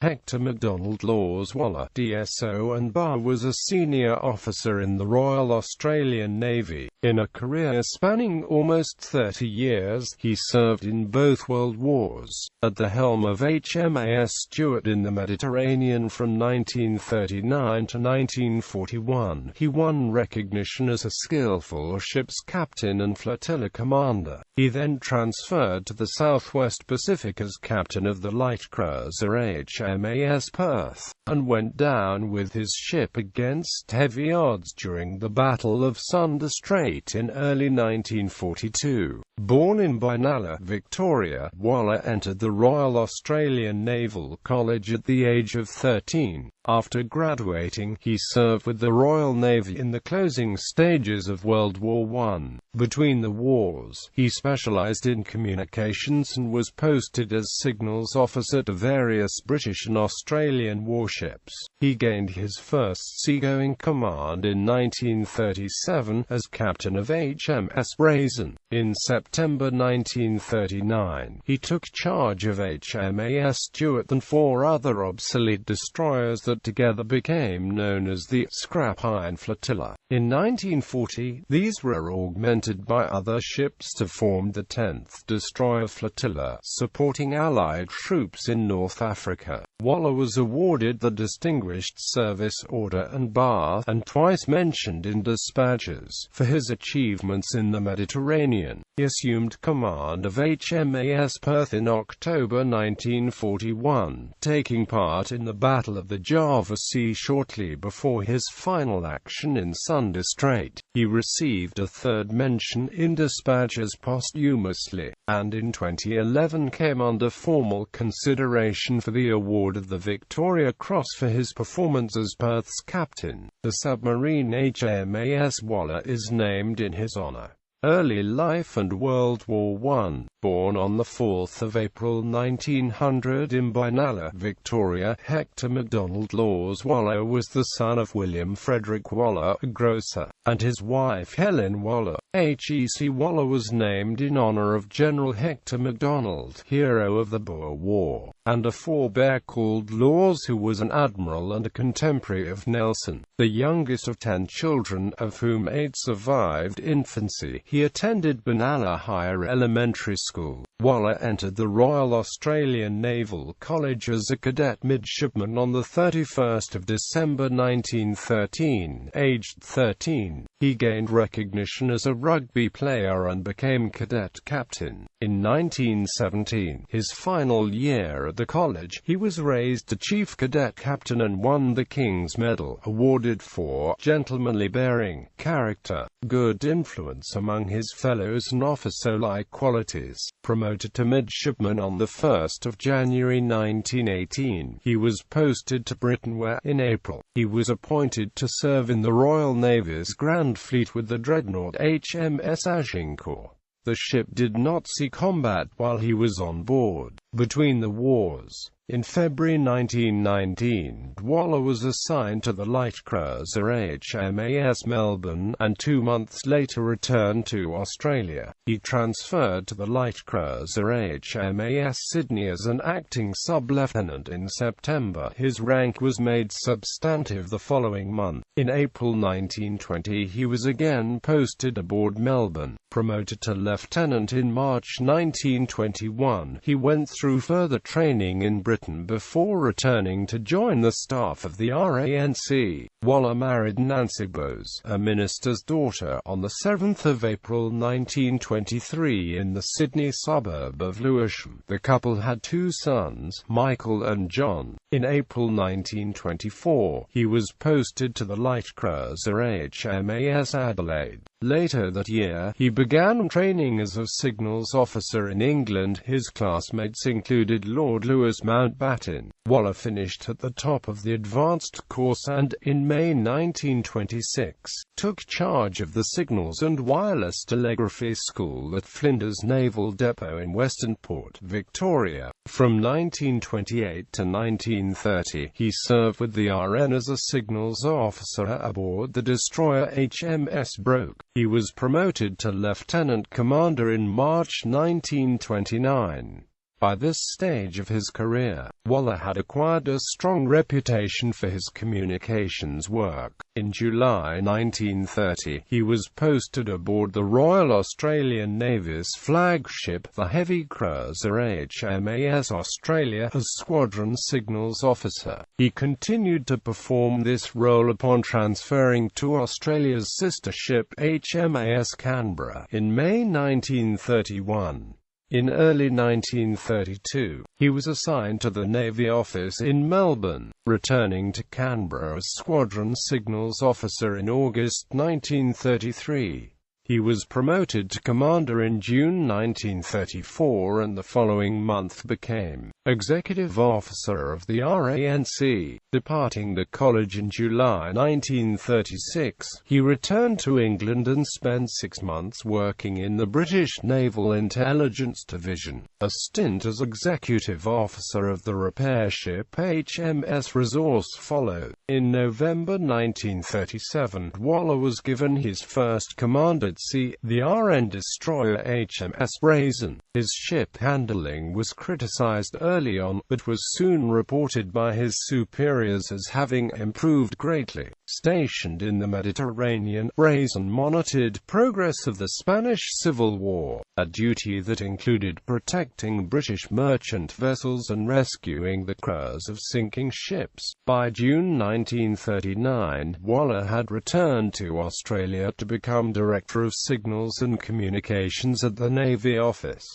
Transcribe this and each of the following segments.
Hector Macdonald Laws Waller, DSO and Bar, was a senior officer in the Royal Australian Navy. In a career spanning almost 30 years, he served in both World Wars. At the helm of HMAS Stuart in the Mediterranean from 1939 to 1941, he won recognition as a skillful ship's captain and flotilla commander. He then transferred to the Southwest Pacific as captain of the light cruiser HMAS Perth, and went down with his ship against heavy odds during the Battle of Sunda Strait in early 1942. Born in Benalla, Victoria, Waller entered the Royal Australian Naval College at the age of 13. After graduating, he served with the Royal Navy in the closing stages of World War I. Between the wars, he specialised in communications and was posted as signals officer to various British and Australian warships. He gained his first seagoing command in 1937 as captain of HMS Brazen. In September 1939, he took charge of HMAS Stuart and 4 other obsolete destroyers that together became known as the Scrap Iron Flotilla. In 1940, these were augmented by other ships to form the 10th Destroyer Flotilla, supporting Allied troops in North Africa. Waller was awarded the Distinguished Service Order and Bar, and twice mentioned in dispatches, for his achievements in the Mediterranean. He assumed command of HMAS Perth in October 1941, taking part in the Battle of the Java Sea shortly before his final action in Sunda Strait. He received a 3rd mention in dispatches posthumously, and in 2011 came under formal consideration for the award of the Victoria Cross for his performance as Perth's captain. The submarine HMAS Waller is named in his honour. Early life and World War I. Born on the 4th of April 1900 in Benalla, Victoria, Hector Macdonald Laws Waller was the son of William Frederick Waller, a grocer, and his wife Helen Waller. HEC Waller was named in honour of General Hector Macdonald, hero of the Boer War, and a forebear called Laws, who was an admiral and a contemporary of Nelson. The youngest of 10 children, of whom 8 survived infancy, he attended Benalla Higher Elementary School. Waller entered the Royal Australian Naval College as a cadet midshipman on the 31st of December 1913. Aged 13, he gained recognition as a rugby player and became cadet captain. In 1917, his final year at the college, he was raised to chief cadet captain and won the King's Medal, awarded for gentlemanly bearing, character, good influence among his fellows and officer-like qualities. Promoted to midshipman on the 1st of January 1918, he was posted to Britain where, in April, he was appointed to serve in the Royal Navy's Grand Fleet with the dreadnought HMS Agincourt. The ship did not see combat while he was on board. Between the wars, in February 1919, Waller was assigned to the light cruiser HMAS Melbourne, and 2 months later returned to Australia. He transferred to the light cruiser HMAS Sydney as an acting sub-lieutenant in September. His rank was made substantive the following month. In April 1920 he was again posted aboard Melbourne. Promoted to lieutenant in March 1921, he went through further training in Britain before returning to join the staff of the RANC. Waller married Nancy Bowes, a minister's daughter, on the 7th of April 1923 in the Sydney suburb of Lewisham. The couple had 2 sons, Michael and John. In April 1924, he was posted to the light cruiser HMAS Adelaide. Later that year, he began training as a signals officer in England. His classmates included Lord Louis Mountbatten. Waller finished at the top of the advanced course and, in May 1926, took charge of the Signals and Wireless Telegraphy School at Flinders Naval Depot in Western Port, Victoria. From 1928 to 1930, he served with the RN as a signals officer aboard the destroyer HMS Broke. He was promoted to lieutenant commander in March 1929. By this stage of his career, Waller had acquired a strong reputation for his communications work. In July 1930, he was posted aboard the Royal Australian Navy's flagship, the heavy cruiser HMAS Australia, as Squadron Signals Officer. He continued to perform this role upon transferring to Australia's sister ship HMAS Canberra in May 1931. In early 1932, he was assigned to the Navy office in Melbourne, returning to Canberra as Squadron Signals Officer in August 1933. He was promoted to Commander in June 1934 and the following month became Executive Officer of the RANC. Departing the college in July 1936, he returned to England and spent 6 months working in the British Naval Intelligence Division. A stint as Executive Officer of the repair ship HMS Resource followed. In November 1937, Waller was given his first command at sea, the RN destroyer HMS Brazen. His ship handling was criticized early on, but was soon reported by his superiors as having improved greatly. Stationed in the Mediterranean, Brazen monitored progress of the Spanish Civil War, a duty that included protecting British merchant vessels and rescuing the crews of sinking ships. By June 1939, Waller had returned to Australia to become Director of Signals and Communications at the Navy Office.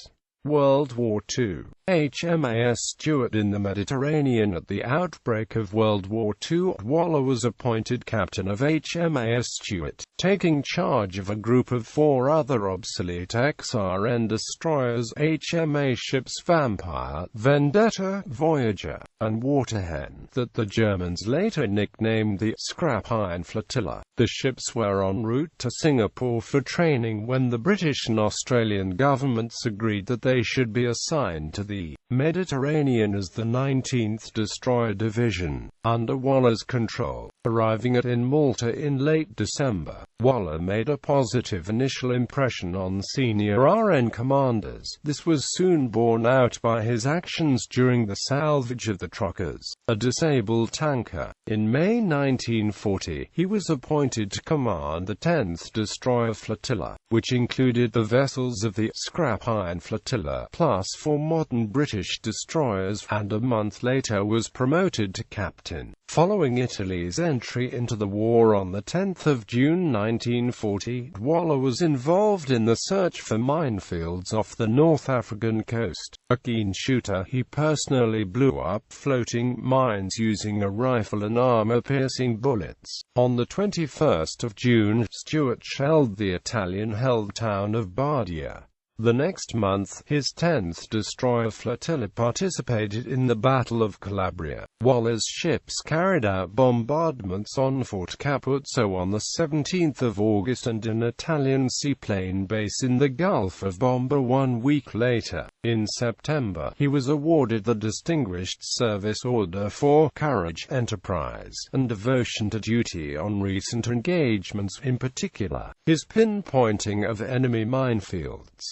World War II. HMAS Stuart in the Mediterranean. At the outbreak of World War II, Waller was appointed captain of HMAS Stuart, taking charge of a group of 4 other obsolete XRN destroyers, HMA ships Vampire, Vendetta, Voyager, and Waterhen, that the Germans later nicknamed the Scrap Iron Flotilla. The ships were en route to Singapore for training when the British and Australian governments agreed that they should be assigned to the Mediterranean as the 19th Destroyer Division, under Waller's control. Arriving in Malta in late December, Waller made a positive initial impression on senior RN commanders. This was soon borne out by his actions during the salvage of the Truckers, a disabled tanker. In May 1940, he was appointed to command the 10th Destroyer Flotilla, which included the vessels of the Scrap Iron Flotilla, plus 4 modern British destroyers, and a month later was promoted to captain. Following Italy's entry into the war on 10 June 1940, Waller was involved in the search for minefields off the North African coast. A keen shooter, he personally blew up floating mines using a rifle and armor-piercing bullets. On 21 June, Stuart shelled the Italian-held town of Bardia. The next month, his 10th Destroyer Flotilla participated in the Battle of Calabria. Waller's ships carried out bombardments on Fort Capuzzo on 17 August and an Italian seaplane base in the Gulf of Bomba 1 week later. In September, he was awarded the Distinguished Service Order for courage, enterprise, and devotion to duty on recent engagements, in particular, his pinpointing of enemy minefields.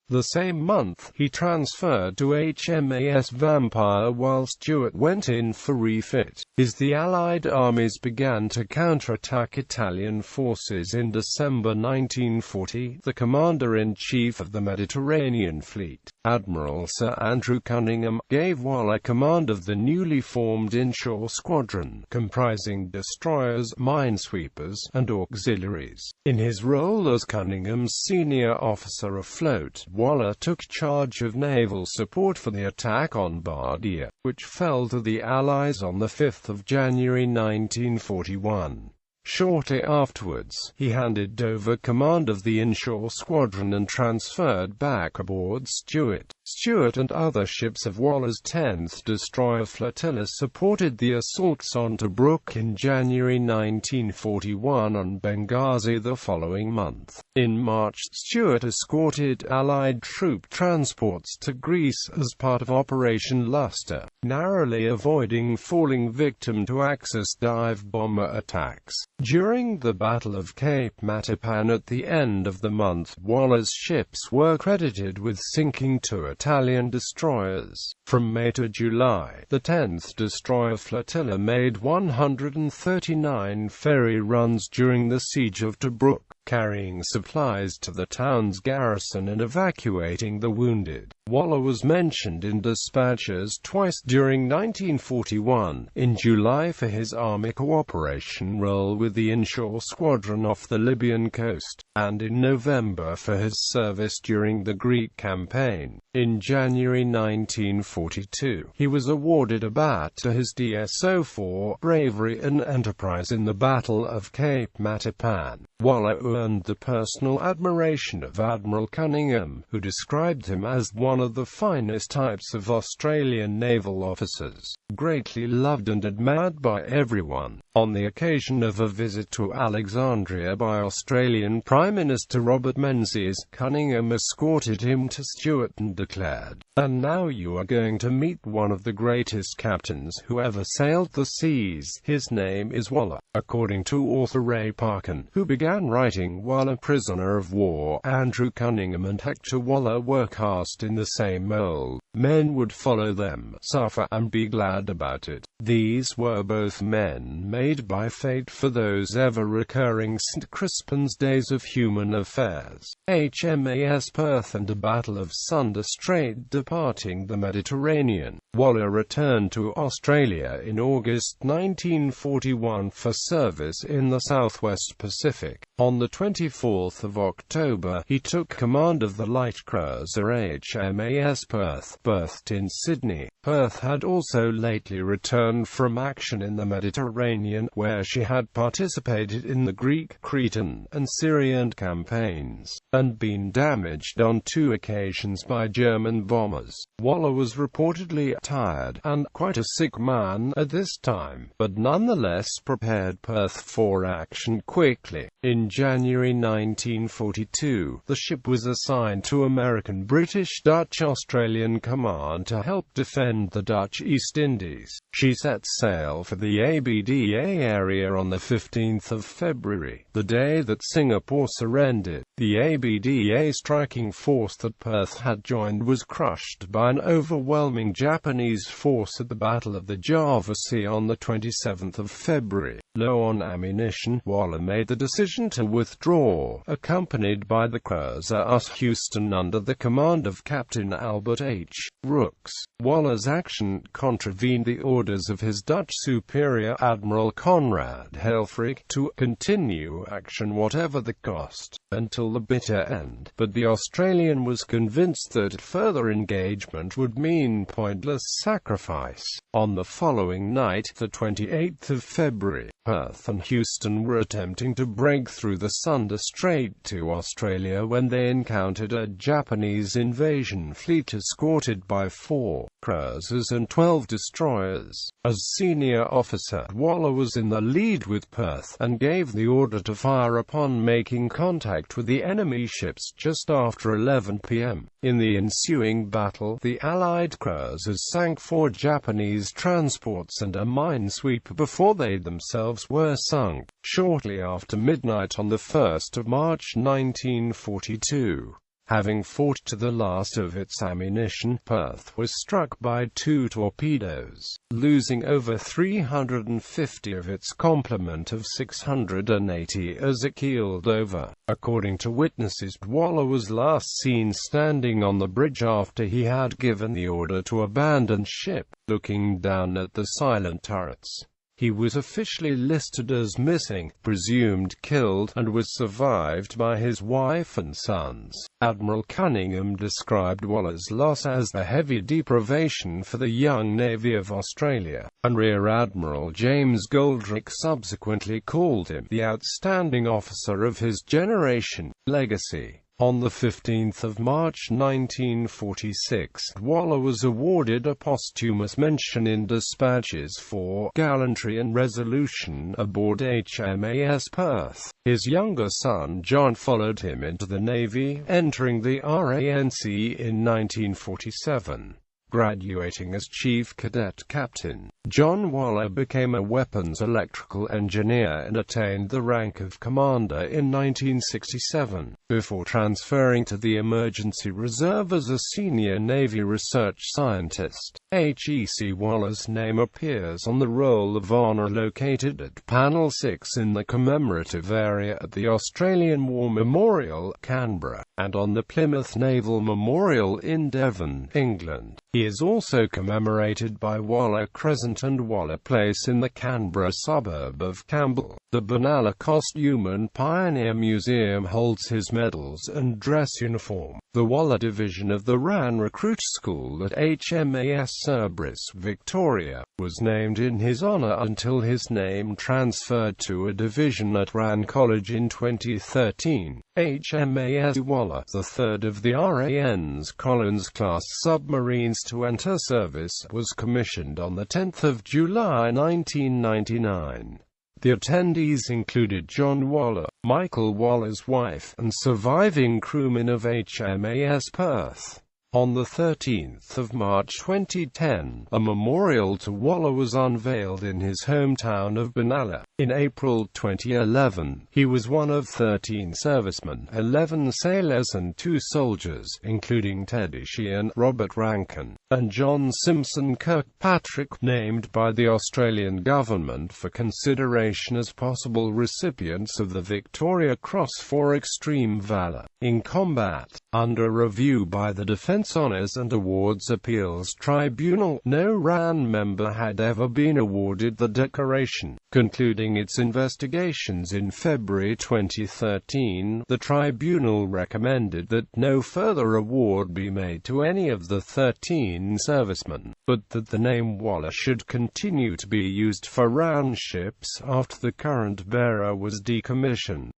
The same month, he transferred to HMAS Vampire while Stuart went in for refit. As the Allied armies began to counterattack Italian forces in December 1940, the Commander-in-Chief of the Mediterranean Fleet, Admiral Sir Andrew Cunningham, gave Waller command of the newly formed inshore squadron, comprising destroyers, minesweepers, and auxiliaries. In his role as Cunningham's senior officer afloat, Waller took charge of naval support for the attack on Bardia, which fell to the Allies on 5 January 1941. Shortly afterwards, he handed over command of the inshore squadron and transferred back aboard Stuart. Stuart and other ships of Waller's 10th Destroyer Flotilla supported the assaults on Tobruk in January 1941 and Benghazi the following month. In March, Stuart escorted Allied troop transports to Greece as part of Operation Luster, narrowly avoiding falling victim to Axis dive bomber attacks. During the Battle of Cape Matapan at the end of the month, Waller's ships were credited with sinking turret Italian destroyers. From May to July, the 10th Destroyer Flotilla made 139 ferry runs during the Siege of Tobruk, carrying supplies to the town's garrison and evacuating the wounded. Waller was mentioned in dispatches twice during 1941, in July for his Army cooperation role with the inshore squadron off the Libyan coast, and in November for his service during the Greek campaign. In January 1942, he was awarded a bat to his DSO for bravery and enterprise in the Battle of Cape Matapan. Waller earned the personal admiration of Admiral Cunningham, who described him as one of the finest types of Australian naval officers, greatly loved and admired by everyone. On the occasion of a visit to Alexandria by Australian Prime Minister Robert Menzies, Cunningham escorted him to Stuart and declared, "And now you are going to meet one of the greatest captains who ever sailed the seas. His name is Waller." According to author Ray Parkin, who began writing while a prisoner of war, Andrew Cunningham and Hector Waller were cast in the same mold. Men would follow them, suffer, and be glad about it. These were both men made by fate for those ever-recurring St. Crispin's days of human affairs. HMAS Perth and the Battle of Sunda Strait departing the Mediterranean. Waller returned to Australia in August 1941 for service in the Southwest Pacific. On the 24th of October, he took command of the light cruiser HMAS Perth, berthed in Sydney. Perth had also lately returned from action in the Mediterranean, where she had participated in the Greek, Cretan, and Syrian campaigns, and been damaged on 2 occasions by German bombers. Waller was reportedly tired, and quite a sick man at this time, but nonetheless prepared Perth for action quickly. In January 1942, the ship was assigned to American, British, Dutch, Australian command to help defend the Dutch East Indies. She set sail for the ABDA area on the 15th of February, the day that Singapore surrendered. The ABDA striking force that Perth had joined was crushed by an overwhelming Japanese force at the Battle of the Java Sea on the 27th of February. Low on ammunition, Waller made the decision to withdraw, accompanied by the cruiser US Houston under the command of Captain Albert H. Rooks. Waller's action contravened the orders of his Dutch superior Admiral Conrad Helfrich to continue action whatever the cost, until the bitter end, but the Australian was convinced that further engagement would mean pointless sacrifice. On the following night, the 28th of February, Perth and Houston were attempting to break through the Sunda Strait to Australia when they encountered a Japanese invasion fleet escorted by 4 cruisers and 12 destroyers. As senior officer, Waller was in the lead with Perth, and gave the order to fire upon making contact with the enemy ships just after 11 p.m. In the ensuing battle, the Allied cruisers sank 4 Japanese transports and a minesweeper before they themselves were sunk. Shortly after midnight on the 1st of March 1942, having fought to the last of its ammunition, Perth was struck by 2 torpedoes, losing over 350 of its complement of 680 as it keeled over. According to witnesses, Waller was last seen standing on the bridge after he had given the order to abandon ship, looking down at the silent turrets. He was officially listed as missing, presumed killed, and was survived by his wife and sons. Admiral Cunningham described Waller's loss as a heavy deprivation for the young Navy of Australia, and Rear Admiral James Goldrick subsequently called him the outstanding officer of his generation. Legacy. On the 15th of March 1946, Waller was awarded a posthumous mention in dispatches for gallantry and resolution aboard HMAS Perth. His younger son John followed him into the Navy, entering the RANC in 1947. Graduating as Chief Cadet Captain, John Waller became a weapons electrical engineer and attained the rank of commander in 1967, before transferring to the Emergency Reserve as a senior Navy research scientist. HEC Waller's name appears on the Roll of Honour located at Panel 6 in the commemorative area at the Australian War Memorial, Canberra, and on the Plymouth Naval Memorial in Devon, England. He is also commemorated by Waller Crescent and Waller Place in the Canberra suburb of Campbell. The Benalla Costume and Pioneer Museum holds his medals and dress uniform. The Waller Division of the RAN Recruit School at HMAS Stuart, Victoria, was named in his honour until his name transferred to a division at RAN College in 2013. HMAS Waller, the third of the RAN's Collins-class submarines to enter service, was commissioned on 10 July 1999. The attendees included John Waller, Michael Waller's wife, and surviving crewmen of HMAS Perth. On 13 March 2010, a memorial to Waller was unveiled in his hometown of Benalla. In April 2011, he was one of 13 servicemen, 11 sailors and 2 soldiers, including Teddy Sheehan, Robert Rankin, and John Simpson Kirkpatrick, named by the Australian government for consideration as possible recipients of the Victoria Cross for extreme valour in combat. Under review by the Defence Honours and Awards Appeals Tribunal, no RAN member had ever been awarded the decoration. Concluding its investigations in February 2013, the tribunal recommended that no further award be made to any of the 13 servicemen, but that the name Waller should continue to be used for RAN ships after the current bearer was decommissioned.